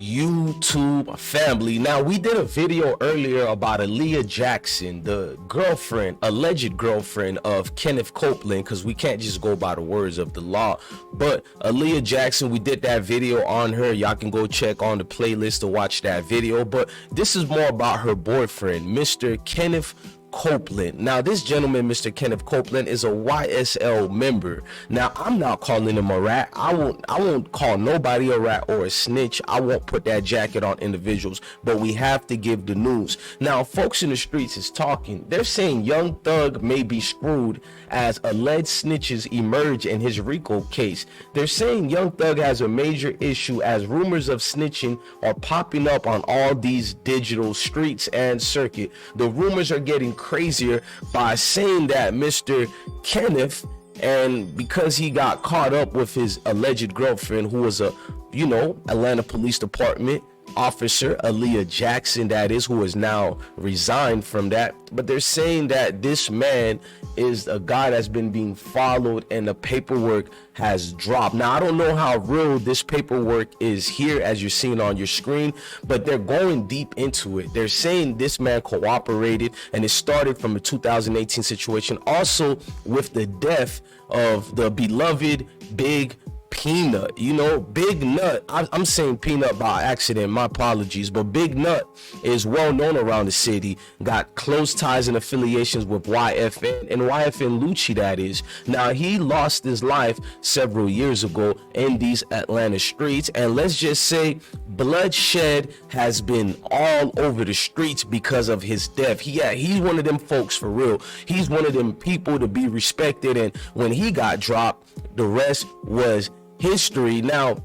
YouTube family. Now, we did a video earlier about Aaliyah Jackson, the girlfriend, alleged girlfriend of Kenneth Copeland, because we can't just go by the words of the law. But Aaliyah Jackson, we did that video on her. Y'all can go check on the playlist to watch that video. But this is more about her boyfriend, Mr. Kenneth Copeland. Now, this gentleman, Mr. Kenneth Copeland, is a YSL member. Now, I'm not calling him a rat. I won't call nobody a rat or a snitch. I won't put that jacket on individuals, but we have to give the news. Now, folks in the streets is talking. They're saying Young Thug may be screwed as alleged snitches emerge in his RICO case. They're saying Young Thug has a major issue as rumors of snitching are popping up on all these digital streets and circuit. The rumors are getting crazier by saying that Mr. Kenneth, and because he got caught up with his alleged girlfriend, who was a, Atlanta Police Department officer, Aaliyah Jackson, that is, who has now resigned from that. But they're saying that this man is a guy that's been being followed and the paperwork has dropped. Now, I don't know how real this paperwork is here, as you're seeing on your screen, but they're going deep into it. They're saying this man cooperated, and it started from a 2018 situation, also with the death of the beloved Big Peanut, Big Nut. I'm saying Peanut by accident, my apologies, but Big Nut is well known around the city, got close ties and affiliations with YFN and YFN Lucci, that is. Now, he lost his life several years ago in these Atlanta streets, and let's just say bloodshed has been all over the streets because of his death. He's one of them folks for real. He's one of them people to be respected, and when he got dropped, the rest was history. Now,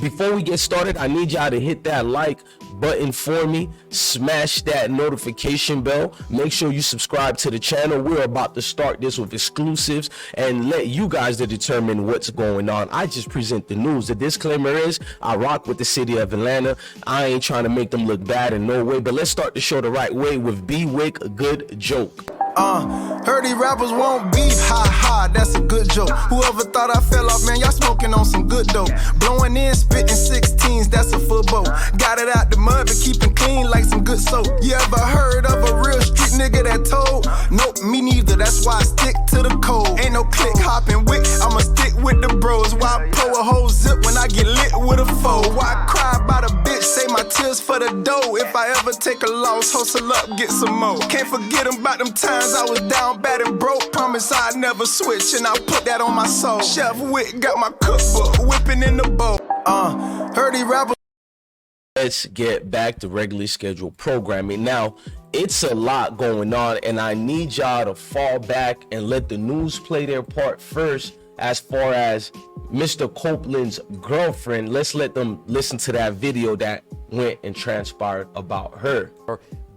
before we get started, I need y'all to hit that like button for me, smash that notification bell, make sure you subscribe to the channel. We're about to start this with exclusives and let you guys to determine what's going on. I just present the news. The disclaimer is I rock with the city of Atlanta. I ain't trying to make them look bad in no way, but let's start the show the right way with B-Wick, a good joke. Heard these rappers want beef, ha ha, that's a good joke. Whoever thought I fell off, man, y'all smoking on some good dope. Blowing in, spitting 16s, that's a football. Got it out the mud, but keeping clean like some good soap. You ever heard of a real street nigga that told? Nope, me neither, that's why I stick to the code. Ain't no click hopping wick, I'ma stick with the bros. Why pull a whole zip when I get lit with a foe? Why cry about a bitch, say my tears for the dough? If I ever take a loss, hustle up, get some more. Can't forget about them times I was down bad and broke. Promise I'd never switch, and I'll put that on my soul. Chef Wick got my cookbook, whipping in the bowl. Heard these rappers. Let's get back to regularly scheduled programming. Now, it's a lot going on, and I need y'all to fall back and let the news play their part first. As far as Mr. Copeland's girlfriend, let's let them listen to that video that went and transpired about her.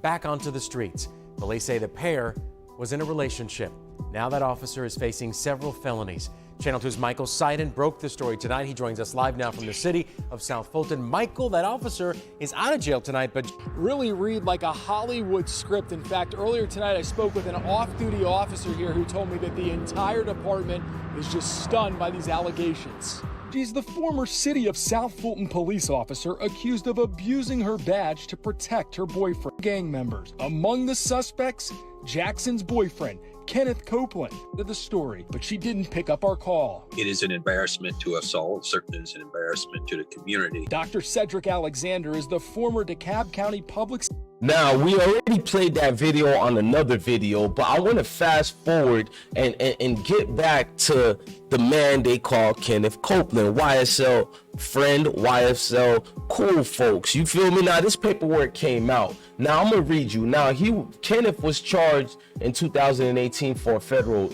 Back onto the streets. Police say the pair was in a relationship. Now that officer is facing several felonies. Channel 2's Michael Seiden broke the story tonight. He joins us live now from the city of South Fulton. Michael, that officer is out of jail tonight, but really read like a Hollywood script. In fact, earlier tonight I spoke with an off-duty officer here who told me that the entire department is just stunned by these allegations. She's the former City of South Fulton police officer accused of abusing her badge to protect her boyfriend. Gang members. Among the suspects, Jackson's boyfriend, Kenneth Copeland, did the story, but she didn't pick up our call. It is an embarrassment to us all. It certainly is an embarrassment to the community. Dr. Cedric Alexander is the former DeKalb County Public. Now, we already played that video on another video, but I want to fast forward and get back to the man they call Kenneth Copeland, YSL friend, YSL cool folks. You feel me? Now, this paperwork came out. Now, I'm going to read you. Now, Kenneth was charged in 2018 for federal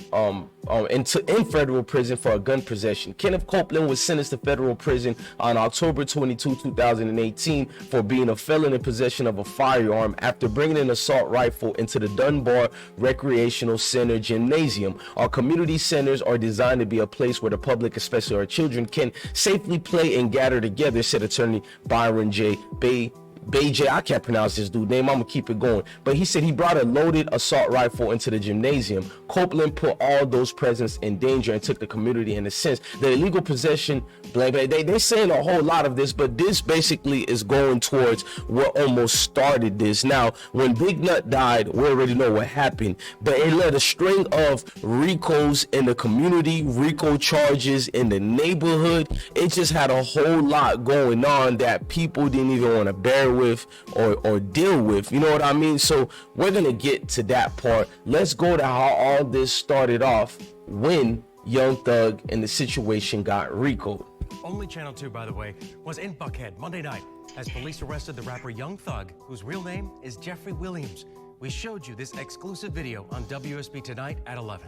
in federal prison for a gun possession. Kenneth Copeland was sentenced to federal prison on October 22, 2018 for being a felon in possession of a firearm after bringing an assault rifle into the Dunbar Recreational Center gymnasium. Our community centers are designed to be a place where the public, especially our children, can safely play and gather together, said attorney Byron J. Beijing, I can't pronounce this dude's name, I'm gonna keep it going, but he said he brought a loaded assault rifle into the gymnasium. Copeland put all those present in danger and took the community in a sense. The illegal possession, they're saying a whole lot of this, but this basically is going towards what almost started this. Now, when Big Nut died, we already know what happened, but it led a string of RICOs in the community, RICO charges in the neighborhood. It just had a whole lot going on that people didn't even want to bear with or deal with, you know what I mean? So we're gonna get to that part. Let's go to how all this started off when Young Thug and the situation got RICO'd. Only Channel 2, by the way, was in Buckhead Monday night as police arrested the rapper Young Thug, whose real name is Jeffrey Williams. We showed you this exclusive video on WSB Tonight at 11.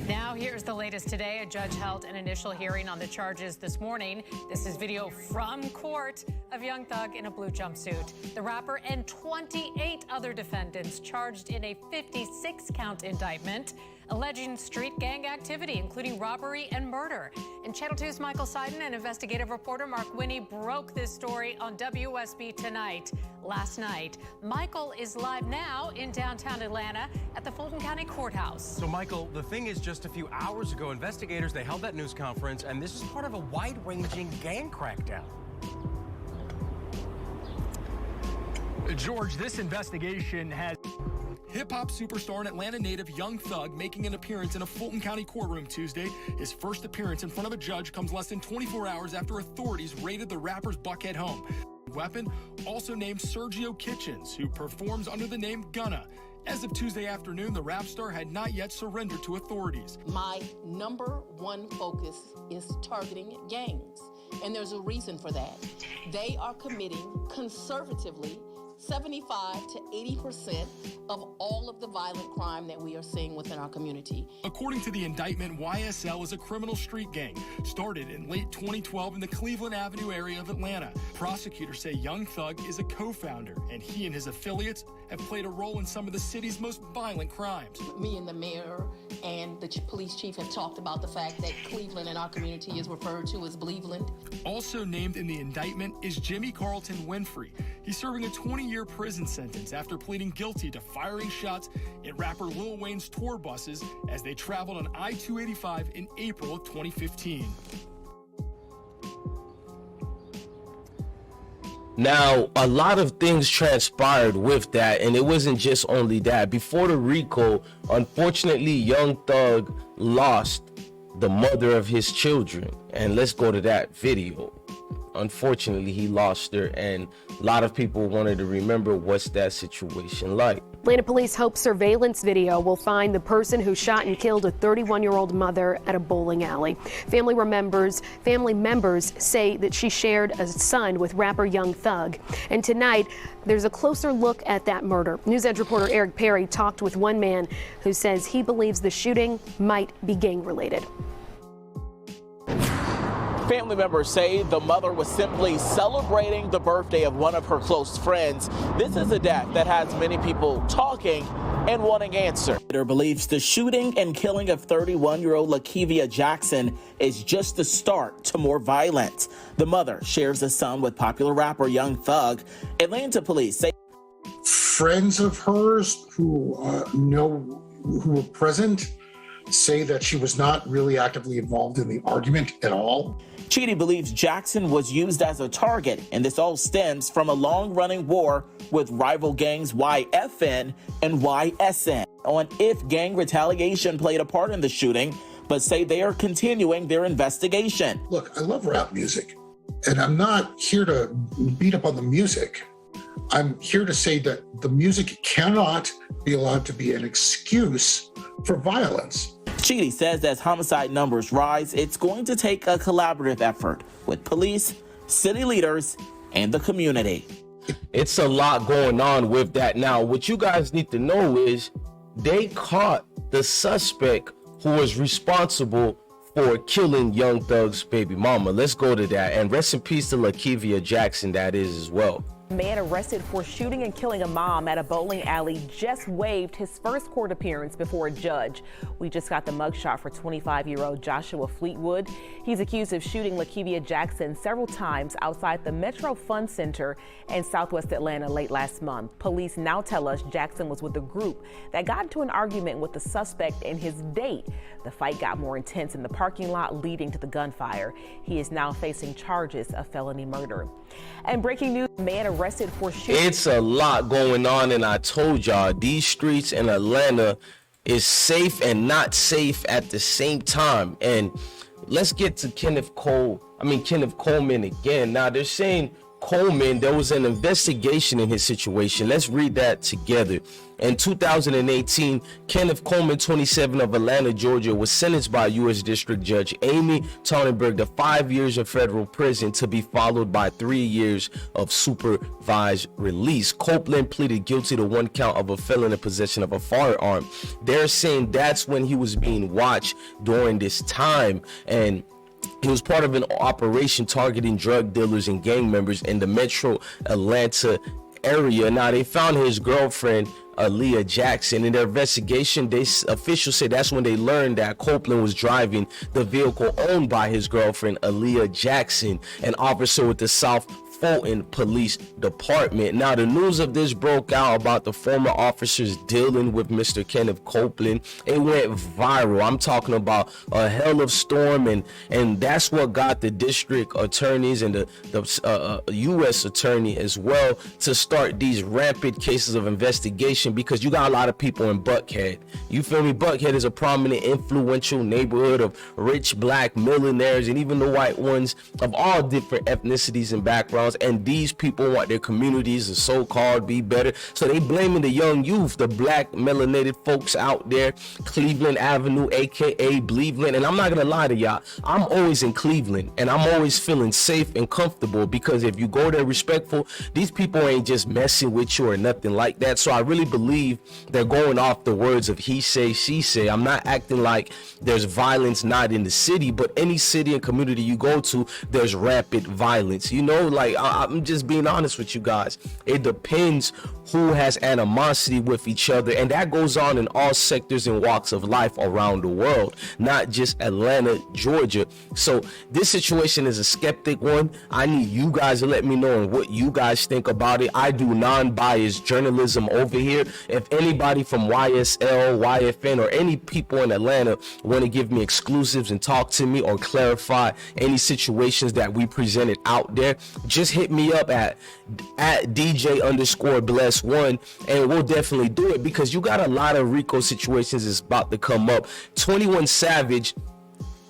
Now, here's the latest today. A judge held an initial hearing on the charges this morning. This is video from court of Young Thug in a blue jumpsuit. The rapper and 28 other defendants charged in a 56-count indictment alleging street gang activity, including robbery and murder. And Channel 2's Michael Seiden and investigative reporter Mark Winnie broke this story on WSB Tonight last night. Michael is live now in downtown Atlanta at the Fulton County Courthouse. So, Michael, the thing is, just a few hours ago, investigators, they held that news conference, and this is part of a wide-ranging gang crackdown. George, this investigation has hip-hop superstar and Atlanta native Young Thug making an appearance in a Fulton County courtroom Tuesday. His first appearance in front of a judge comes less than 24 hours after authorities raided the rapper's Buckhead home. Weapon also named Sergio Kitchens, who performs under the name Gunna. As of Tuesday afternoon, the rap star had not yet surrendered to authorities. My number one focus is targeting gangs, and there's a reason for that. They are committing conservatively 75 to 80% of all of the violent crime that we are seeing within our community. According to the indictment, YSL is a criminal street gang started in late 2012 in the Cleveland Avenue area of Atlanta. Prosecutors say Young Thug is a co-founder, and he and his affiliates have played a role in some of the city's most violent crimes. Me and the mayor and the police chief have talked about the fact that Cleveland in our community is referred to as Bleveland. Also named in the indictment is Jimmy Carlton Winfrey. He's serving a 20-year prison sentence after pleading guilty to firing shots at rapper Lil Wayne's tour buses as they traveled on I-285 in April of 2015. Now, a lot of things transpired with that, and it wasn't just only that. Before the RICO, unfortunately, Young Thug lost the mother of his children. And let's go to that video. Unfortunately, he lost her, and a lot of people wanted to remember what's that situation like. Atlanta police hope surveillance video will find the person who shot and killed a 31-year-old mother at a bowling alley. Family members say that she shared a son with rapper Young Thug. And tonight, there's a closer look at that murder. News Edge reporter Eric Perry talked with one man who says he believes the shooting might be gang-related. Family members say the mother was simply celebrating the birthday of one of her close friends. This is a death that has many people talking and wanting answers. It believes the shooting and killing of 31-year-old Lakevia Jackson is just the start to more violence. The mother shares a son with popular rapper Young Thug. Atlanta police say friends of hers who were present say that she was not really actively involved in the argument at all. Chidi believes Jackson was used as a target, and this all stems from a long-running war with rival gangs YFN and YSN on if gang retaliation played a part in the shooting, but say they are continuing their investigation. Look, I love rap music, and I'm not here to beat up on the music. I'm here to say that the music cannot be allowed to be an excuse for violence. Chidi says as homicide numbers rise, it's going to take a collaborative effort with police, city leaders, and the community. It's a lot going on with that. Now, what you guys need to know is they caught the suspect who was responsible for killing Young Thug's baby mama. Let's go to that. And rest in peace to Lakevia Jackson, that is as well. Man arrested for shooting and killing a mom at a bowling alley just waived his first court appearance before a judge. We just got the mugshot for 25-year-old Joshua Fleetwood. He's accused of shooting Lakevia Jackson several times outside the Metro Fun Center in Southwest Atlanta late last month. Police now tell us Jackson was with a group that got into an argument with the suspect and his date. The fight got more intense in the parking lot, leading to the gunfire. He is now facing charges of felony murder. And breaking news, man arrested for shooting. It's a lot going on, and I told y'all, these streets in Atlanta is safe and not safe at the same time. And let's get to Kenneth Coleman again. Now they're saying Coleman, there was an investigation in his situation. Let's read that together. In 2018, Kenneth Coleman, 27, of Atlanta, Georgia, was sentenced by U.S. District Judge Amy Tonnenberg to 5 years of federal prison, to be followed by 3 years of supervised release. Copeland pleaded guilty to 1 count of a felon in possession of a firearm. They're saying that's when he was being watched during this time, and he was part of an operation targeting drug dealers and gang members in the metro Atlanta area. Now, they found his girlfriend, Aaliyah Jackson. In their investigation, officials say that's when they learned that Copeland was driving the vehicle owned by his girlfriend, Aaliyah Jackson, an officer with the South Fulton Police Department. Now, the news of this broke out about the former officers dealing with Mr. Kenneth Copeland. It went viral. I'm talking about a hell of storm, and that's what got the district attorneys and the U.S. attorney as well to start these rampant cases of investigation, because you got a lot of people in Buckhead. You feel me? Buckhead is a prominent, influential neighborhood of rich black millionaires and even the white ones of all different ethnicities and backgrounds. And these people want their communities to so-called be better, so they blaming the young youth, the black melanated folks out there. Cleveland Avenue, aka Bleveland. And I'm not gonna lie to y'all, I'm always in Cleveland and I'm always feeling safe and comfortable, because if you go there respectful, these people ain't just messing with you or nothing like that. So I really believe they're going off the words of he say, she say. I'm not acting like there's violence not in the city, but any city and community you go to, there's rampant violence. You know, like, I'm just being honest with you guys. It depends who has animosity with each other, and that goes on in all sectors and walks of life around the world, not just Atlanta, Georgia. So this situation is a skeptic one. I need you guys to let me know what you guys think about it. I do non-biased journalism over here. If anybody from YSL, YFN, or any people in Atlanta want to give me exclusives and talk to me or clarify any situations that we presented out there, just hit me up at DJ_bless1, and we'll definitely do it, because you got a lot of RICO situations that's about to come up. 21 Savage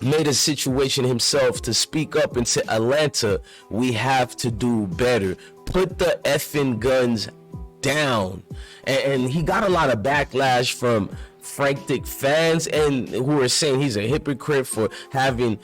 made a situation himself to speak up and say, Atlanta, we have to do better. Put the effing guns down. And he got a lot of backlash from frantic fans and who are saying he's a hypocrite for having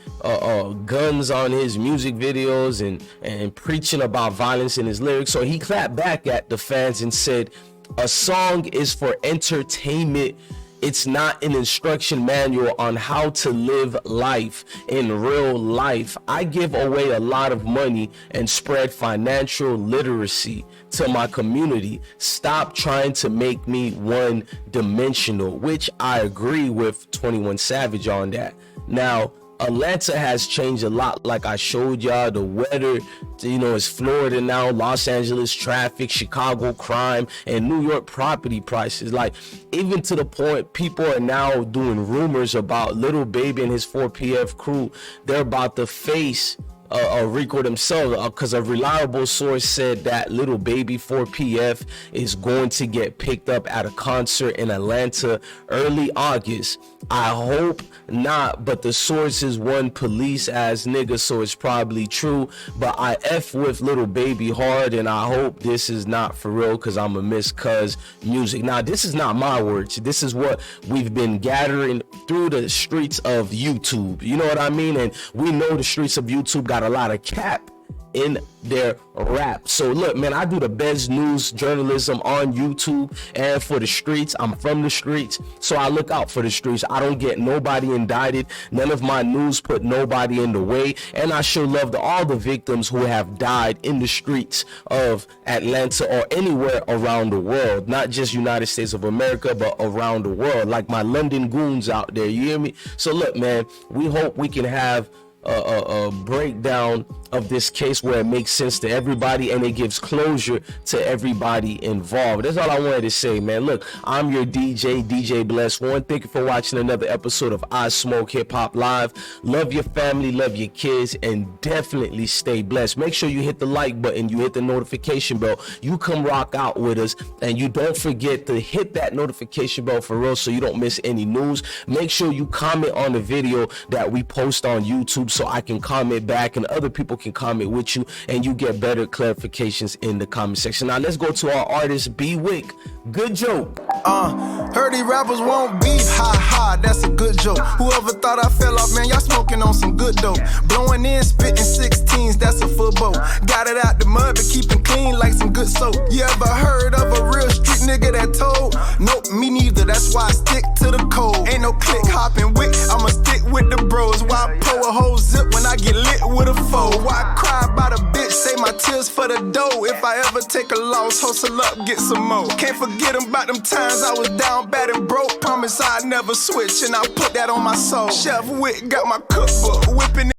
guns on his music videos and preaching about violence in his lyrics. So he clapped back at the fans and said, a song is for entertainment. It's not an instruction manual on how to live life in real life. I give away a lot of money and spread financial literacy to my community. Stop trying to make me one-dimensional, which I agree with 21 Savage on that. Now, Atlanta has changed a lot, like I showed y'all. The weather, you know, it's Florida now, Los Angeles traffic, Chicago crime, and New York property prices. Like, even to the point people are now doing rumors about Lil Baby and his 4PF crew. They're about to face RICO themselves, because a reliable source said that Lil Baby 4PF is going to get picked up at a concert in Atlanta early August. I hope not, but the source is one police ass nigga, so it's probably true. But I F with Lil Baby hard, and I hope this is not for real, because I'm a miss cuz music. Now, this is not my words. This is what we've been gathering through the streets of YouTube. You know what I mean? And we know the streets of YouTube got a lot of cap in their rap. So look, man, I do the best news journalism on YouTube and for the streets. I'm from the streets, so I look out for the streets. I don't get nobody indicted. None of my news put nobody in the way, and I show love to all the victims who have died in the streets of Atlanta or anywhere around the world, not just United States of America, but around the world, like my London goons out there, you hear me? So look, man, we hope we can have a breakdown of this case where it makes sense to everybody and it gives closure to everybody involved. That's all I wanted to say, man. Look, I'm your DJ Bless One. Thank you for watching another episode of I Smoke Hip Hop Live. Love your family, love your kids, and definitely stay blessed. Make sure you hit the like button, you hit the notification bell, you come rock out with us, and you don't forget to hit that notification bell for real so you don't miss any news. Make sure you comment on the video that we post on YouTube so I can comment back and other people can comment with you and you get better clarifications in the comment section. Now let's go to our artist B-Wick. Good joke. Heard these rappers won't beef, ha ha, that's a good joke. Whoever thought I fell off, man, y'all smoking on some good dope. Blowing in, spitting 16s, that's a full boat. Got it out the mud, but keeping clean like some good soap. You ever heard of a real street nigga that told? Nope, me neither, that's why I stick to the code. Ain't no click hopping wick, I'ma stick with the bros. Why pull a whole zip when I get lit with a foe? Why cry about a bitch, say my tears for the dough? If I ever take a loss, hustle up, get some more. Can't forget about them times I was down bad and broke. Promise I'd never switch, and I put that on my soul. Chef Wick got my cookbook, whipping